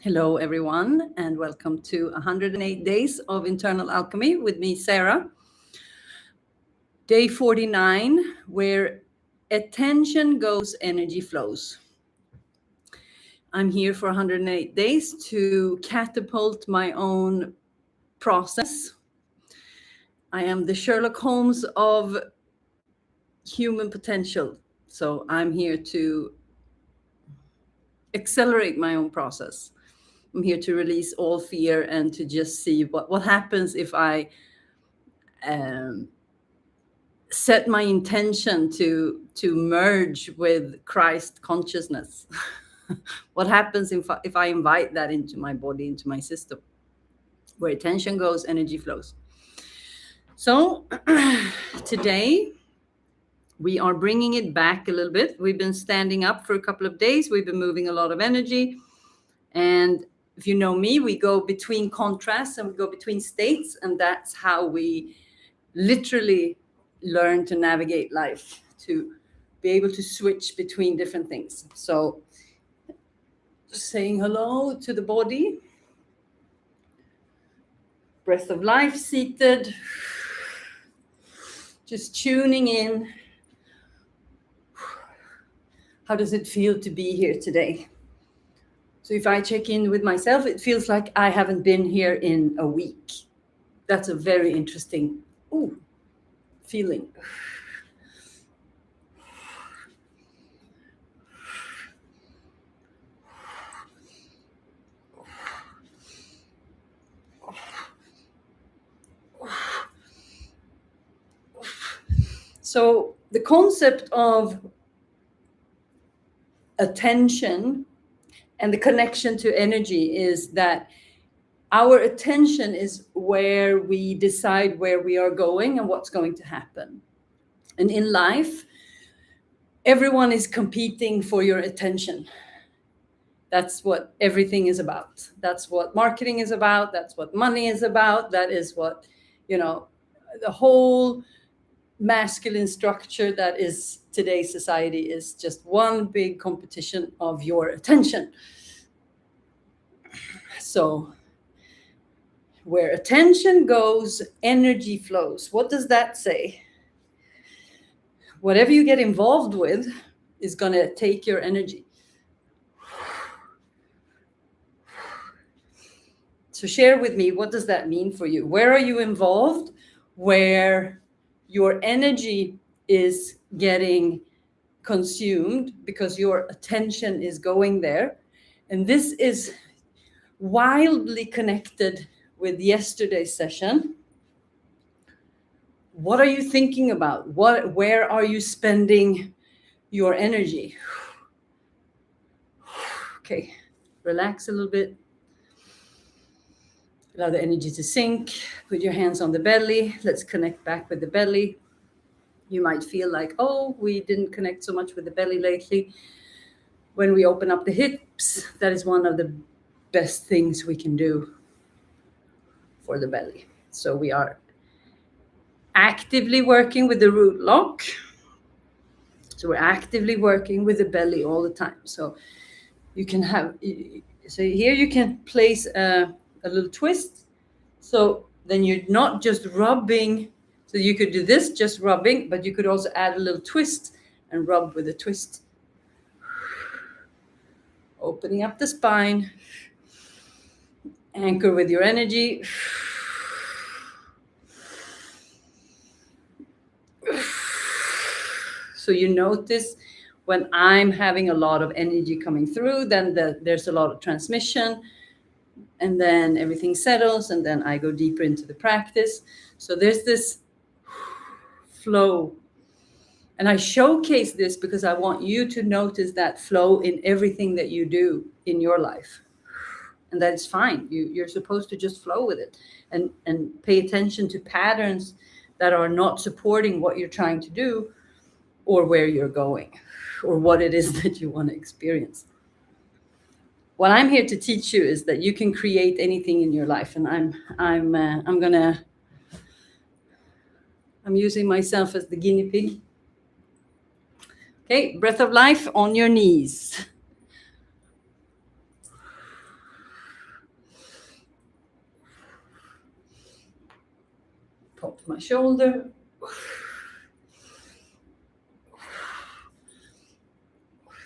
Hello, everyone, and welcome to 108 Days of Internal Alchemy with me, Sara. Day 49, where attention goes, energy flows. I'm here for 108 days to catapult my own process. I am the Sherlock Holmes of human potential. So I'm here to accelerate my own process. I'm here to release all fear and to just see what happens if I set my intention to merge with Christ consciousness. What happens if I invite that into my body, into my system? Where attention goes, energy flows. So today we are bringing it back a little bit. We've been standing up for a couple of days. We've been moving a lot of energy. And if you know me, we go between contrasts and we go between states. And that's how we literally learn to navigate life, to be able to switch between different things. So saying hello to the body, breath of life seated, just tuning in. How does it feel to be here today? So if I check in with myself, it feels like I haven't been here in a week. That's a very interesting feeling. So the concept of attention and the connection to energy is that our attention is where we decide where we are going and what's going to happen. And in life, everyone is competing for your attention. That's what everything is about. That's what marketing is about. That's what money is about. That is what, the whole masculine structure that is today's society is just one big competition of your attention. So where attention goes, energy flows. What does that say? Whatever you get involved with is going to take your energy. So share with me, what does that mean for you? Where are you involved? Where your energy is getting consumed because your attention is going there. And this is wildly connected with yesterday's session. What are you thinking about? Where are you spending your energy? Okay, relax a little bit. Allow the energy to sink. Put your hands on the belly. Let's connect back with the belly. You might feel like, we didn't connect so much with the belly lately. When we open up the hips, that is one of the best things we can do for the belly. So we are actively working with the root lock. So we're actively working with the belly all the time. So you can here you can place a little twist. So then you're not just rubbing. So you could do this, just rubbing, but you could also add a little twist and rub with a twist. Opening up the spine. Anchor with your energy. So you notice when I'm having a lot of energy coming through, then there's a lot of transmission, and then everything settles, and then I go deeper into the practice. So there's this flow. And I showcase this because I want you to notice that flow in everything that you do in your life. And that is fine. You're supposed to just flow with it and pay attention to patterns that are not supporting what you're trying to do or where you're going or what it is that you want to experience. What I'm here to teach you is that you can create anything in your life. And I'm using myself as the guinea pig. Okay, breath of life on your knees. to my shoulder.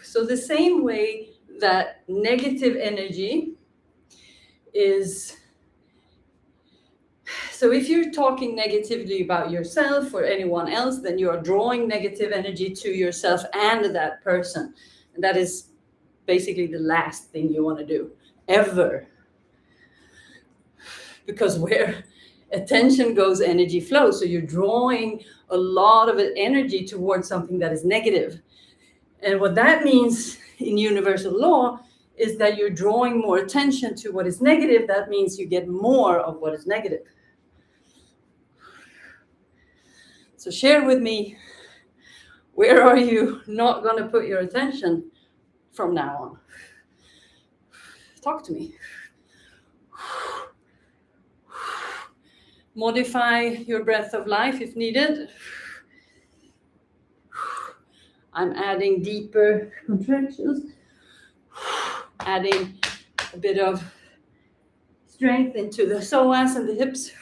So the same way that negative energy is, so if you're talking negatively about yourself or anyone else, then you are drawing negative energy to yourself and that person. And that is basically the last thing you want to do, ever. Because where attention goes, energy flows. So you're drawing a lot of energy towards something that is negative. And what that means in universal law is that you're drawing more attention to what is negative. That means you get more of what is negative. So share with me, where are you not going to put your attention from now on? Talk to me. Modify your breath of life if needed. I'm adding deeper contractions, adding a bit of strength into the psoas and the hips.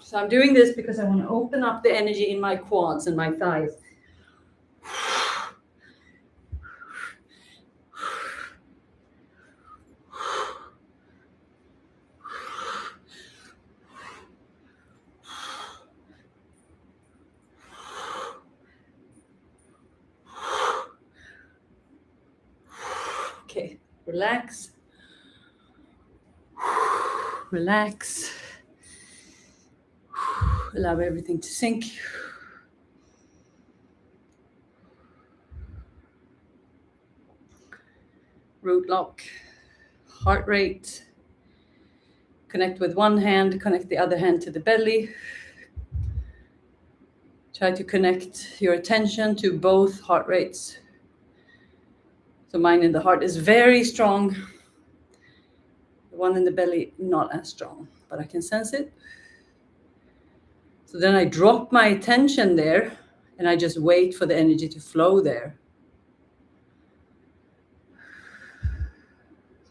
So I'm doing this because I want to open up the energy in my quads and my thighs. Okay, relax. Relax. Allow everything to sink. Root lock, heart rate. Connect with one hand, connect the other hand to the belly. Try to connect your attention to both heart rates. So mine in the heart is very strong. The one in the belly, not as strong, but I can sense it. So then I drop my attention there and I just wait for the energy to flow there.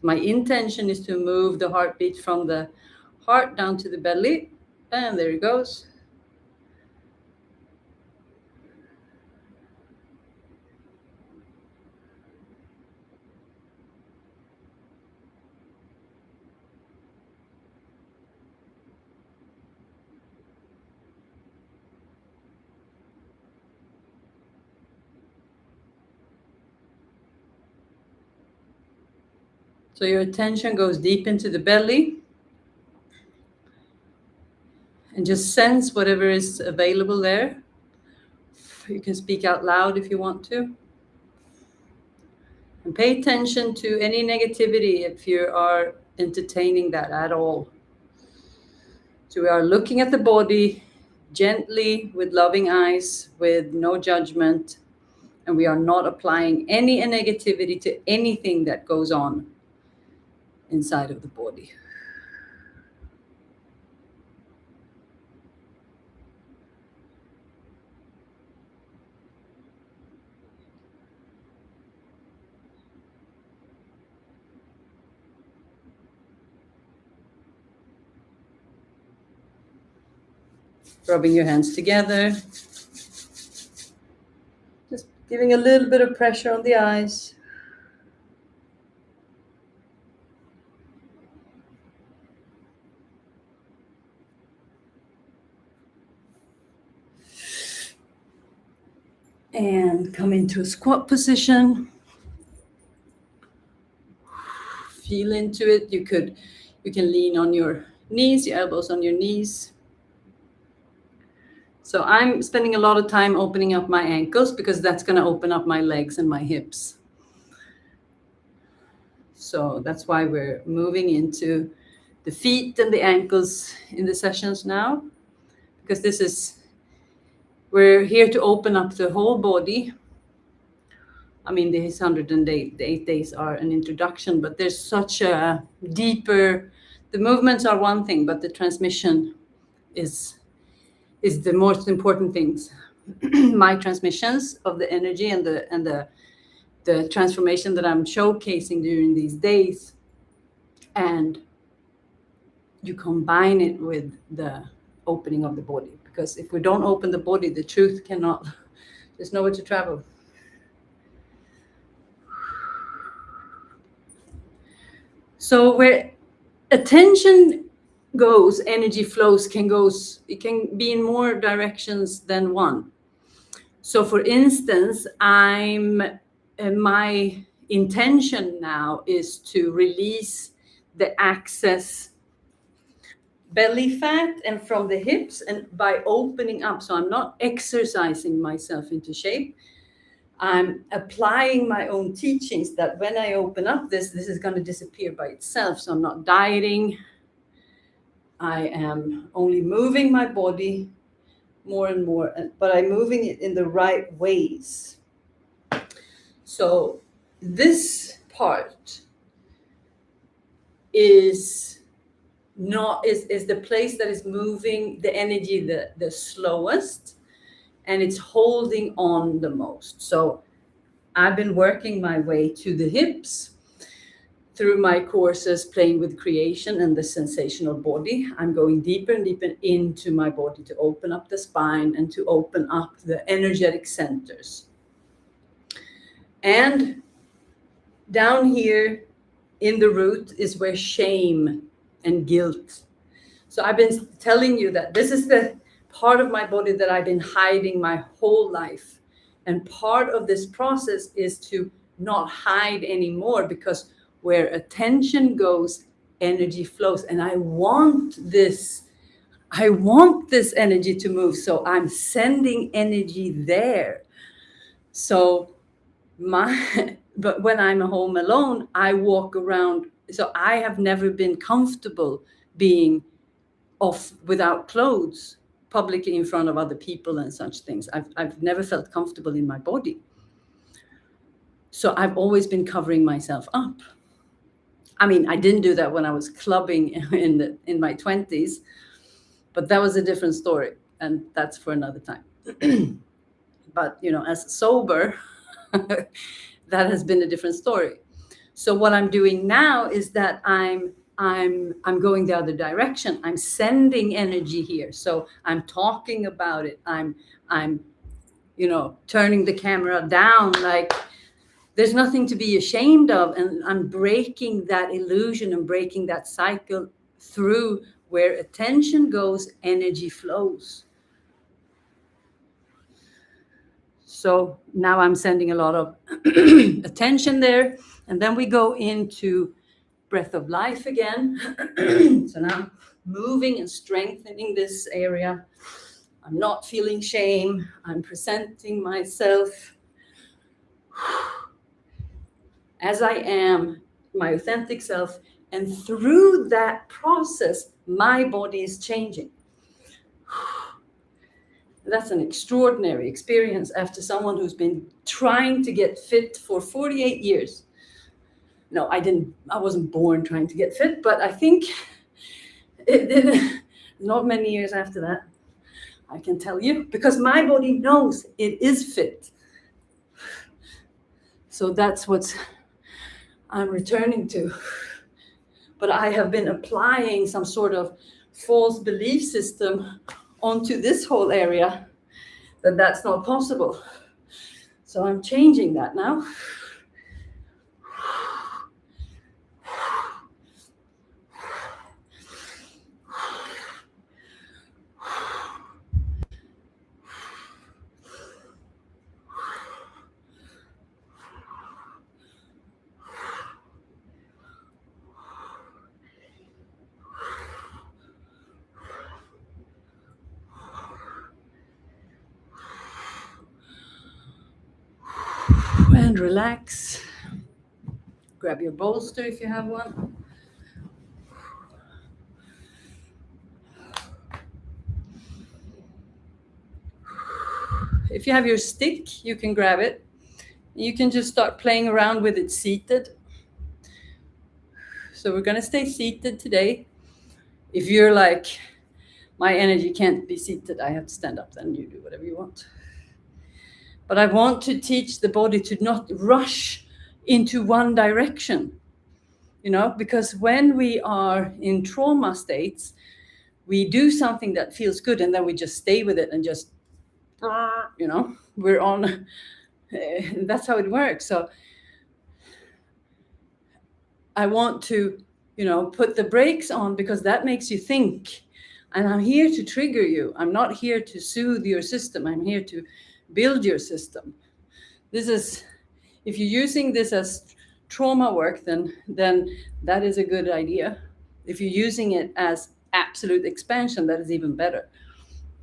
My intention is to move the heartbeat from the heart down to the belly. And there it goes. So your attention goes deep into the belly and just sense whatever is available there. You can speak out loud if you want to. And pay attention to any negativity if you are entertaining that at all. So we are looking at the body gently with loving eyes, with no judgment, and we are not applying any negativity to anything that goes on inside of the body. Rubbing your hands together. Just giving a little bit of pressure on the eyes. And come into a squat position. Feel into it. You can lean on your knees, your elbows on your knees. So I'm spending a lot of time opening up my ankles because that's going to open up my legs and my hips. So that's why we're moving into the feet and the ankles in the sessions now, because we're here to open up the whole body. I mean, these 108 days are an introduction, but there's such a deeper, the movements are one thing, but the transmission is the most important things. My transmissions of the energy and the the transformation that I'm showcasing during these days, and you combine it with the opening of the body. Because if we don't open the body, the truth cannot, there's nowhere to travel. So where attention goes, energy flows, it can be in more directions than one. So for instance, my intention now is to release the excess belly fat and from the hips, and by opening up. So I'm not exercising myself into shape. I'm applying my own teachings that when I open up this is going to disappear by itself. So I'm not dieting. I am only moving my body more and more, but I'm moving it in the right ways. So this part is the place that is moving the energy the slowest, and it's holding on the most. So I've been working my way to the hips through my courses, Playing with Creation and the Sensational Body. I'm going deeper and deeper into my body to open up the spine and to open up the energetic centers. And down here in the root is where shame and guilt. So I've been telling you that this is the part of my body that I've been hiding my whole life. And part of this process is to not hide anymore, because where attention goes, energy flows. And I want this energy to move. So I'm sending energy there. So but when I'm home alone, I walk around. So I have never been comfortable being off without clothes publicly in front of other people and such things. I've never felt comfortable in my body. So I've always been covering myself up. I mean, I didn't do that when I was clubbing in my 20s, but that was a different story, and that's for another time. But as sober, that has been a different story. So what I'm doing now is that I'm going the other direction. I'm sending energy here. So I'm talking about it. I'm turning the camera down, like there's nothing to be ashamed of. And I'm breaking that illusion and breaking that cycle through where attention goes, energy flows. So now I'm sending a lot of attention there. And then we go into breath of life again. So now I'm moving and strengthening this area. I'm not feeling shame. I'm presenting myself as I am, my authentic self. And through that process, my body is changing. That's an extraordinary experience after someone who's been trying to get fit for 48 years. No, I wasn't born trying to get fit, but I think it didn't, not many years after that, I can tell you, because my body knows it is fit. So that's what I'm returning to. But I have been applying some sort of false belief system onto this whole area that's not possible. So I'm changing that now. And relax. Grab your bolster if you have one. If you have your stick, you can grab it. You can just start playing around with it seated. So we're going to stay seated today. If you're like, my energy can't be seated, I have to stand up, then you do whatever you want. But I want to teach the body to not rush into one direction, because when we are in trauma states, we do something that feels good and then we just stay with it and just, we're on. That's how it works. So I want to, put the brakes on, because that makes you think. And I'm here to trigger you. I'm not here to soothe your system. I'm here to build your system. This is, if you're using this as trauma work, then that is a good idea. If you're using it as absolute expansion, that is even better.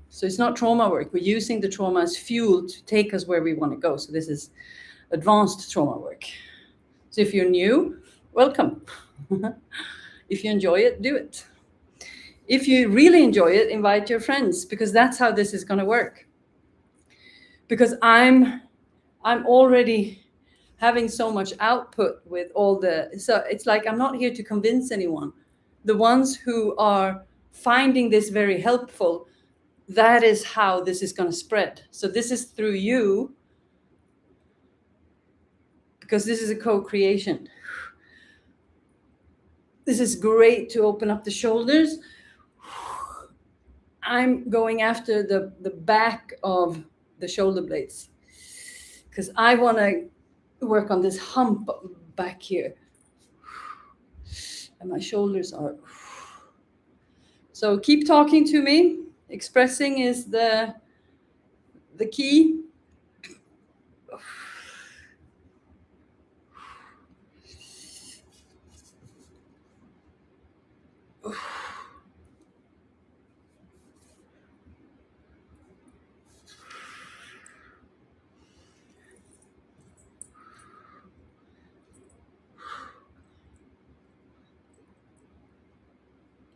So it's not trauma work. We're using the trauma as fuel to take us where we want to go. So this is advanced trauma work. So if you're new, welcome. If you enjoy it, do it. If you really enjoy it, invite your friends, because that's how this is going to work. Because I'm already having so much output with all so it's like I'm not here to convince anyone. The ones who are finding this very helpful, that is how this is going to spread. So this is through you, because this is a co-creation. This is great to open up the shoulders. I'm going after the back of the shoulder blades, because I want to work on this hump back here. And my shoulders are. So keep talking to me. Expressing is the key.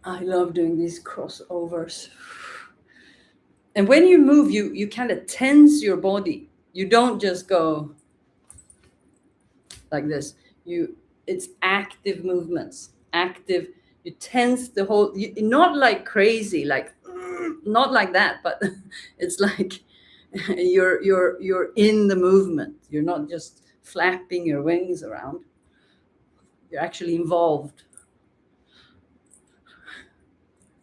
I love doing these crossovers. And when you move, you kind of tense your body. You don't just go like this. It's active movements. Active. You tense the whole. Not like crazy, like not like that, but it's like you're in the movement. You're not just flapping your wings around. You're actually involved.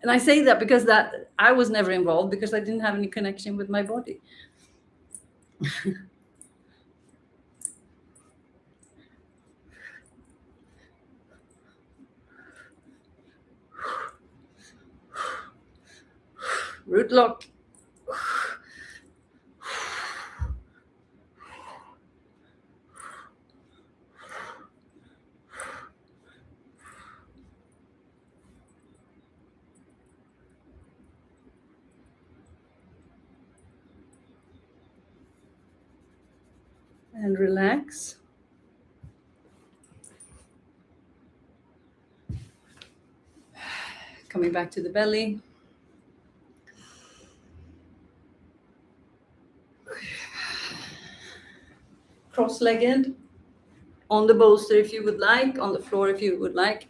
And I say that because that I was never involved, because I didn't have any connection with my body. Root lock. And relax. Coming back to the belly. Cross-legged. On the bolster if you would like, on the floor if you would like.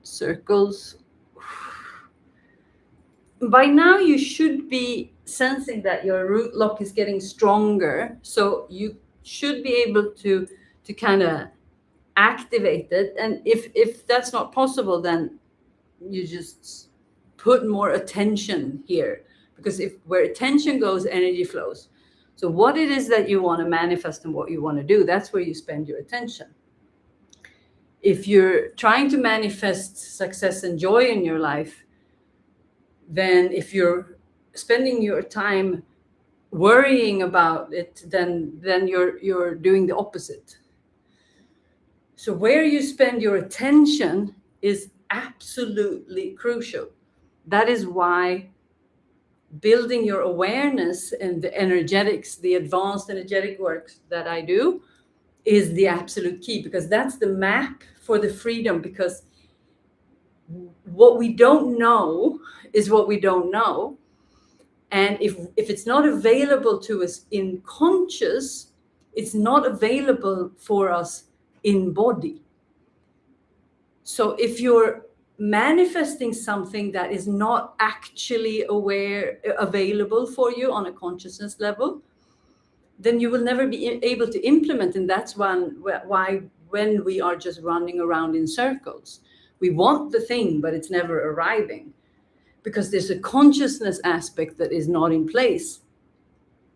Circles. By now you should be sensing that your root lock is getting stronger. So you should be able to kind of activate it. And if that's not possible, then you just put more attention here, because where attention goes, energy flows. So what it is that you want to manifest and what you want to do, that's where you spend your attention. If you're trying to manifest success and joy in your life, then if you're spending your time worrying about it, then you're doing the opposite. So where you spend your attention is absolutely crucial. That is why building your awareness and the energetics, the advanced energetic work that I do, is the absolute key, because that's the map for the freedom. Because what we don't know is what we don't know. And if it's not available to us in conscious, it's not available for us in body. So if you're manifesting something that is not actually available for you on a consciousness level, then you will never be able to implement. And that's why when we are just running around in circles, we want the thing, but it's never arriving, because there's a consciousness aspect that is not in place.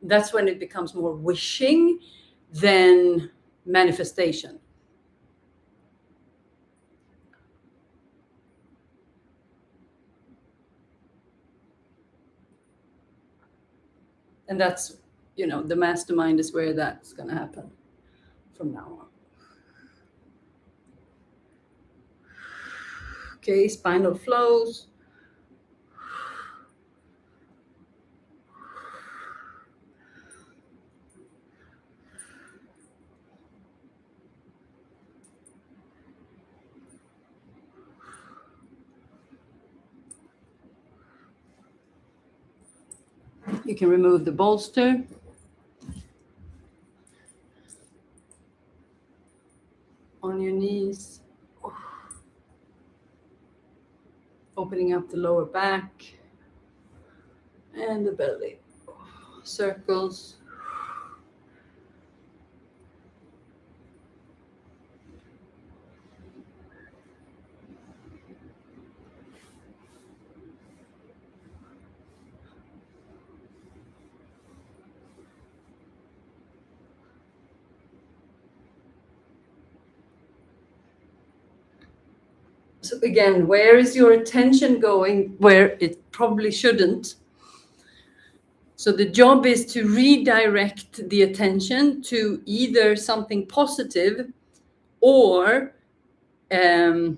That's when it becomes more wishing than manifestation. And that's, the mastermind is where that's going to happen from now on. Okay, spinal flows. You can remove the bolster. On your knees. Opening up the lower back and the belly. Circles. So again, where is your attention going where it probably shouldn't? So the job is to redirect the attention to either something positive or a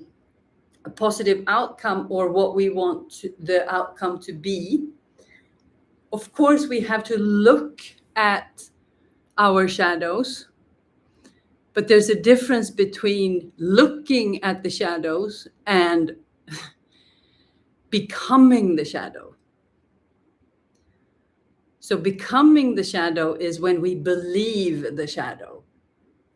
positive outcome, or what we want the outcome to be. Of course, we have to look at our shadows, but there's a difference between looking at the shadows and becoming the shadow. So becoming the shadow is when we believe the shadow.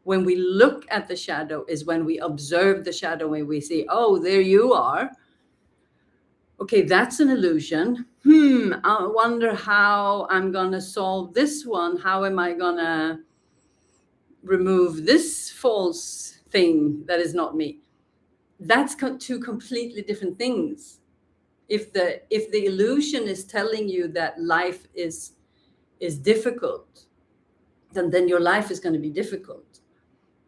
When we look at the shadow is when we observe the shadow, and we see, oh, there you are. Okay, that's an illusion. I wonder how I'm going to solve this one. How am I going to remove this false thing that is not me? That's two completely different things. If the illusion is telling you that life is difficult, then your life is going to be difficult.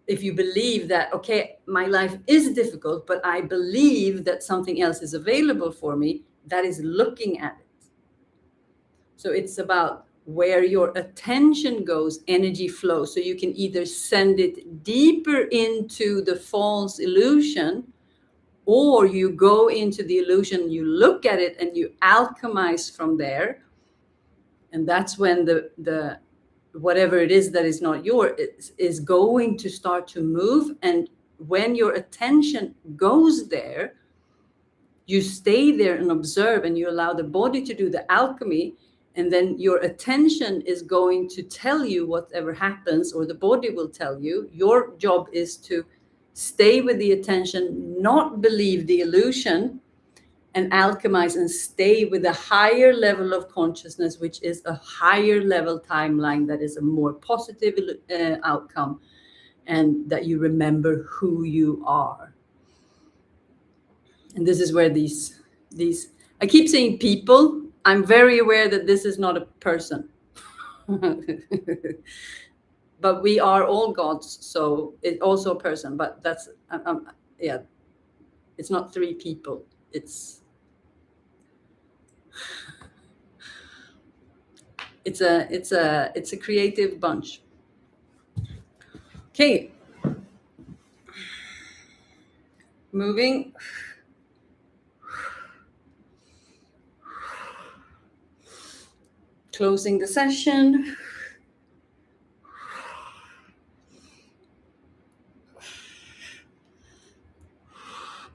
If you believe that, okay, my life is difficult, but I believe that something else is available for me, that is looking at it. So it's about where your attention goes, energy flows. So you can either send it deeper into the false illusion, or you go into the illusion, you look at it, and you alchemize from there. And that's when the whatever it is that is not yours is going to start to move. And when your attention goes there, you stay there and observe, and you allow the body to do the alchemy. And then your attention is going to tell you whatever happens, or the body will tell you. Your job is to stay with the attention, not believe the illusion, and alchemize and stay with a higher level of consciousness, which is a higher level timeline, that is a more positive outcome, and that you remember who you are. And this is where these I keep saying people. I'm very aware that this is not a person. But we are all gods, so it's also a person. But that's yeah, it's not three people. It's a creative bunch. Okay, moving. Closing the session.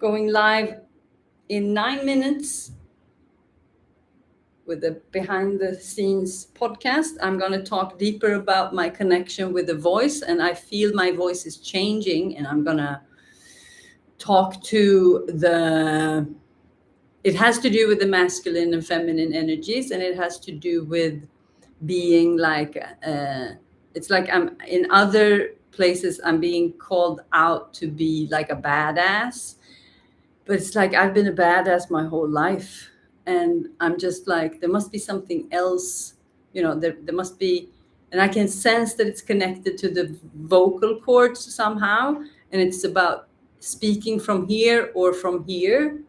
Going live in 9 minutes with the behind the scenes podcast. I'm going to talk deeper about my connection with the voice, and I feel my voice is changing, and I'm going to talk to it has to do with the masculine and feminine energies, and it has to do with being like It's like I'm in other places, I'm being called out to be like a badass, but it's like I've been a badass my whole life. And I'm just like, there must be something else, there must be, and I can sense that it's connected to the vocal cords somehow. And it's about speaking from here or from here.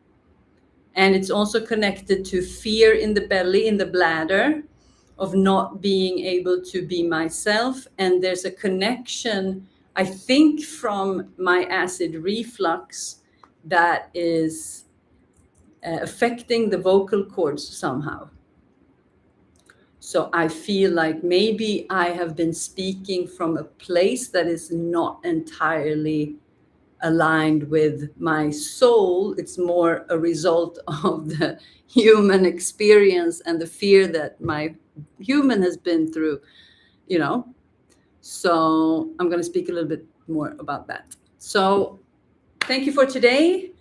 And it's also connected to fear in the belly, in the bladder, of not being able to be myself. And there's a connection, I think, from my acid reflux that is affecting the vocal cords somehow. So I feel like maybe I have been speaking from a place that is not entirely aligned with my soul. It's more a result of the human experience and the fear that my human has been through, you know. So I'm going to speak a little bit more about that. So thank you for today.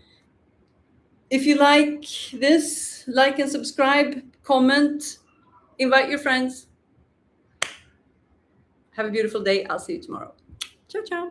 If you like this, like and subscribe, comment, invite your friends. Have a beautiful day. I'll see you tomorrow. Ciao, ciao.